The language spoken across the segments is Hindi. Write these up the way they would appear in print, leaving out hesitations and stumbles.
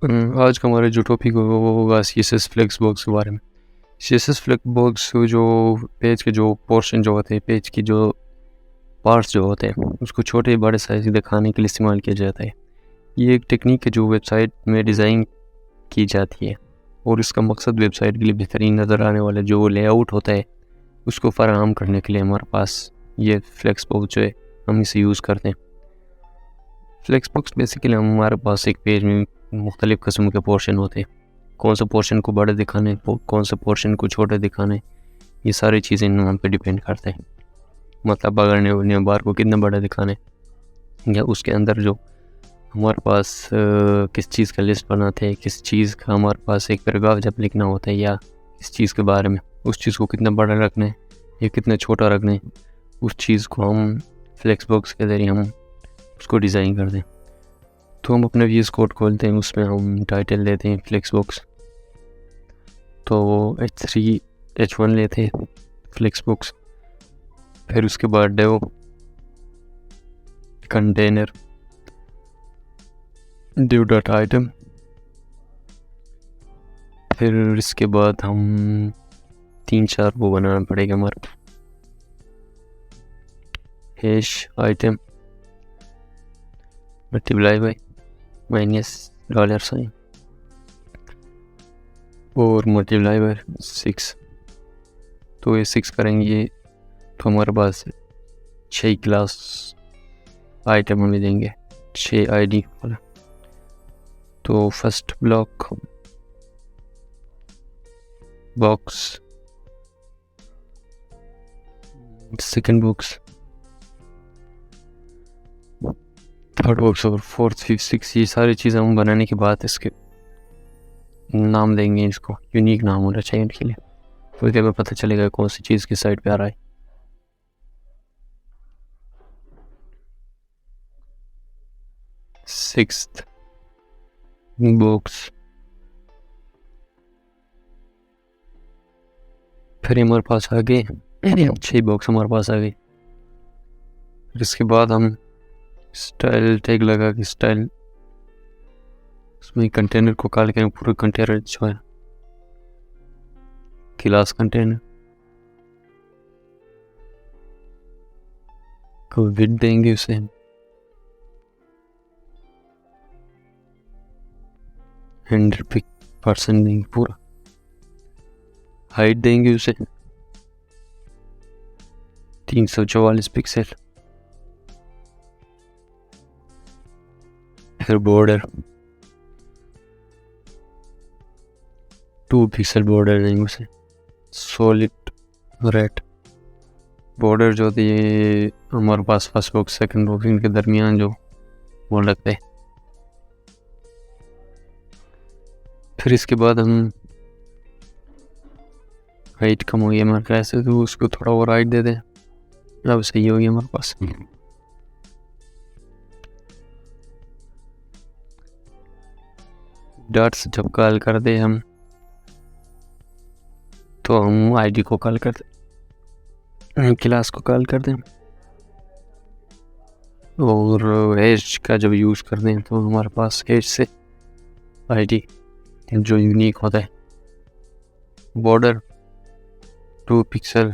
आज का हमारा जो टॉपिक होगा वो होगा CSS फ्लेक्सबॉक्स के बारे में। CSS फ्लेक्सबॉक्स जो पेज के जो पोर्शन जो होते हैं, पेज की जो पार्ट्स जो होते हैं, उसको छोटे बड़े साइज दिखाने के लिए इस्तेमाल किया जाता है। ये एक टेक्निक है जो वेबसाइट में डिज़ाइन की जाती है और इसका मकसद वेबसाइट के लिए बेहतरीन नज़र आने वाला जो लेआउट होता है उसको फराहम करने के लिए हमारे पास ये फ्लेक्सबॉक्स जो है हम इसे यूज़ करते हैं। फ्लेक्सबॉक्स बेसिकली हमारे पास एक पेज में मुख्तलिफ़ किस्म के पोर्शन होते हैं। कौन सा पोर्शन को बड़े दिखाने, कौन सा पोर्शन को छोटे दिखाने, ये सारी चीज़ें नाम पे डिपेंड करते हैं। मतलब अगर ने बार को कितना बड़ा दिखाने या उसके अंदर जो हमारे पास किस चीज़ का लिस्ट बनाते हैं, किस चीज़ का हमारे पास एक पैराग्राफ जब लिखना होता है या इस चीज़ के बारे में, उस चीज़ को कितना बड़ा रखना है या कितना छोटा रखना है, उस चीज़ को हम फ्लेक्सबॉक्स के ज़रिए हम उसको डिज़ाइन कर दें। तो हम अपने VS कोड खोलते हैं, उसमें हम टाइटल लेते हैं फ्लेक्सबॉक्स, तो H3 H1 लेते हैं फ्लेक्सबॉक्स, फिर उसके बाद div container div dot item, फिर इसके बाद हम 3-4 वो बनाना पड़ेगा हमारे हैश आइटम मल्टीप्लाई बाई -$, और मल्टीप्लाई बाई 6। तो ये 6 करेंगे तो हमारे पास 6 क्लास आइटम हमें देंगे, 6 ID वाला। तो first block box, second box, third box और फोर्थ, फिफ्थ, सिक्स, ये सारी चीज़ें हम बनाने के बाद इसके नाम देंगे, इसको यूनिक नाम होना चाहिए इनके लिए, तो क्या पता चलेगा कौन सी चीज़ किस साइड पे आ रहा है। सिक्स्थ बॉक्स, फिर हमारे पास आ गए 6 बॉक्स हमारे पास आ गए। फिर इसके बाद हम स्टाइल टैग लगा के स्टाइल उसमें कंटेनर को कॉल करें, पूरा कंटेनर जो है क्लास कंटेनर को विड्थ देंगे, उसे 100% देंगे, पूरा हाइट देंगे उसे 344 पिक्सल, फिर बॉर्डर 2 पिक्सल बॉर्डर देंगे उसे, सॉलिड रेड बॉर्डर जो होती है हमारे पास फर्स्ट बॉक्स सेकंड बॉक्स इनके दरमियान जो वो लगता है। फिर इसके बाद हम हाइट कम हो गई हमारे पास, तो उसको थोड़ा और हाइट दे दें, अब सही हो गया हमारे पास। डॉट्स जब कॉल कर दे हम, तो हम ID को कॉल कर दें, क्लास को कॉल कर दें, और हैश का जब यूज़ कर दें तो हमारे पास हैश से ID जो यूनिक होता है, border 2 pixel,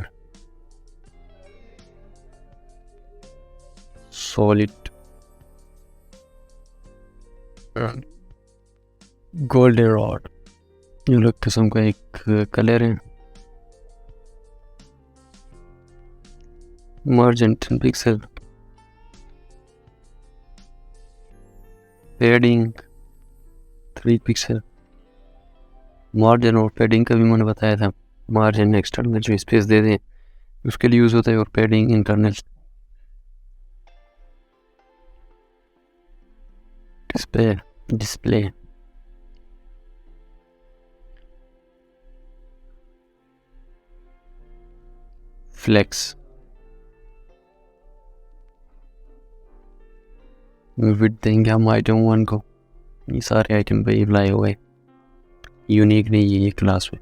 solid golden rod, ये लोग किस्म का एक कलर है, margin 10 pixel, padding 3 pixel. Margin और पैडिंग का भी मैंने बताया था, मार्जिन एक्सटर्नल जो स्पेस दे दें उसके लिए यूज़ होता है, और padding internal. Display flex, width देंगे हम आइटम 1 को, ये सारे आइटम पे अप्लाई हो गए, यूनिक नहीं है ये क्लास में।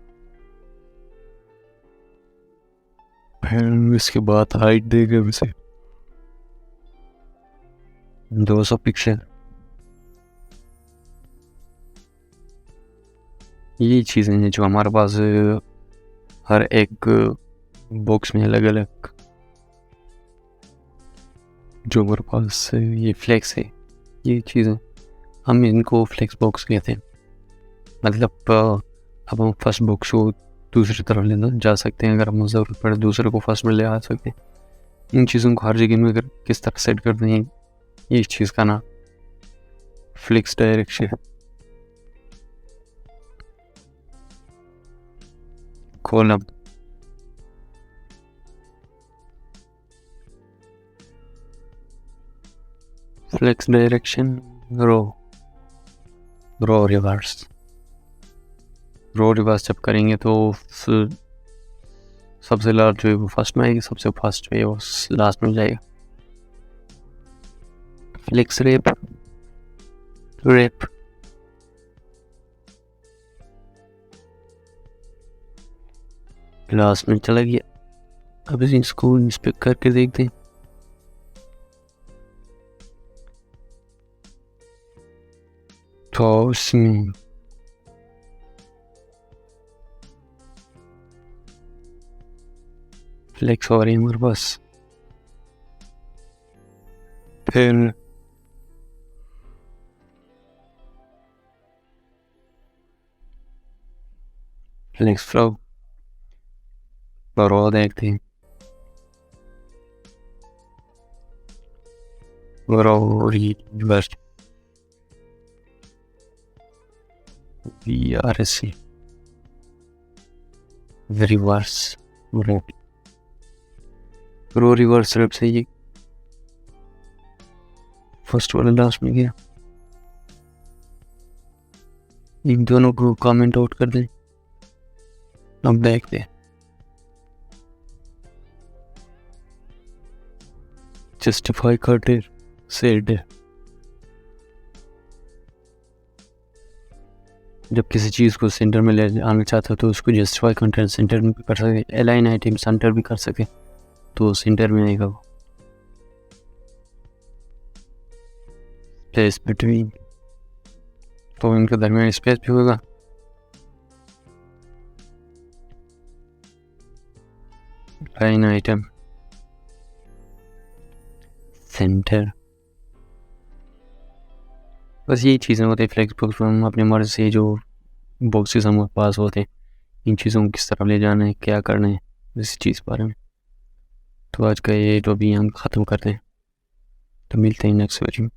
फिर इसके बाद हाइट देंगे उसे 200 पिक्सल, ये चीज़ें हैं जो हमारे पास हर एक बॉक्स में अलग अलग जो हमारे पास ये फ्लेक्स है, ये चीज़ें हम इनको फ्लेक्स बॉक्स कहते हैं। मतलब अब हम फर्स्ट बॉक्स को दूसरी तरफ ले जा सकते हैं, अगर हमें ज़रूरत पड़े दूसरे को फर्स्ट में ले आ सकते हैं। इन चीज़ों को हर जगह में अगर किस तरह सेट करते हैं, ये चीज़ का नाम flicks direction column. Flicks direction row reverse जब करेंगे तो सबसे लास्ट जो है वो फर्स्ट में आएगी, सबसे फर्स्ट जो है वो लास्ट में जाएगा। फ्लिक्स रेप लास्ट में चला गया। अब इसको इस पे करके देखते हैं। तो उसमें फ्लेक्स हो रही है हमारे पास, फिर फ्लेक्स फ्लो और वो देखते हैं और रिवर्स VRSC रिवर्स रो रिवर्स रेप से ये फर्स्ट वाला लास्ट में गया। इन दोनों को कमेंट आउट कर दें। अब देखते हैं जस्टिफाई करते सेड। जब किसी चीज़ को सेंटर में ले आना चाहते हो तो उसको जस्टिफाई कंटेंट सेंटर में भी कर सके, अलाइन आइटम सेंटर भी कर सके तो सेंटर में आएगा वो। स्पेस बिटवीन तो इनके दरमियान स्पेस भी होगा। लाइन आइटम सेंटर, बस यही चीज़ें होती है फ्लेक्स बॉक्स में। हम अपने मर्ज़ से जो बॉक्सेस हमारे पास होते हैं, इन चीज़ों को किस तरह ले जाना है, क्या करना है, इस चीज़ बारे में। तो आज का ये तो भी हम ख़त्म करते हैं, तो मिलते हैं नेक्स्ट वीडियो में।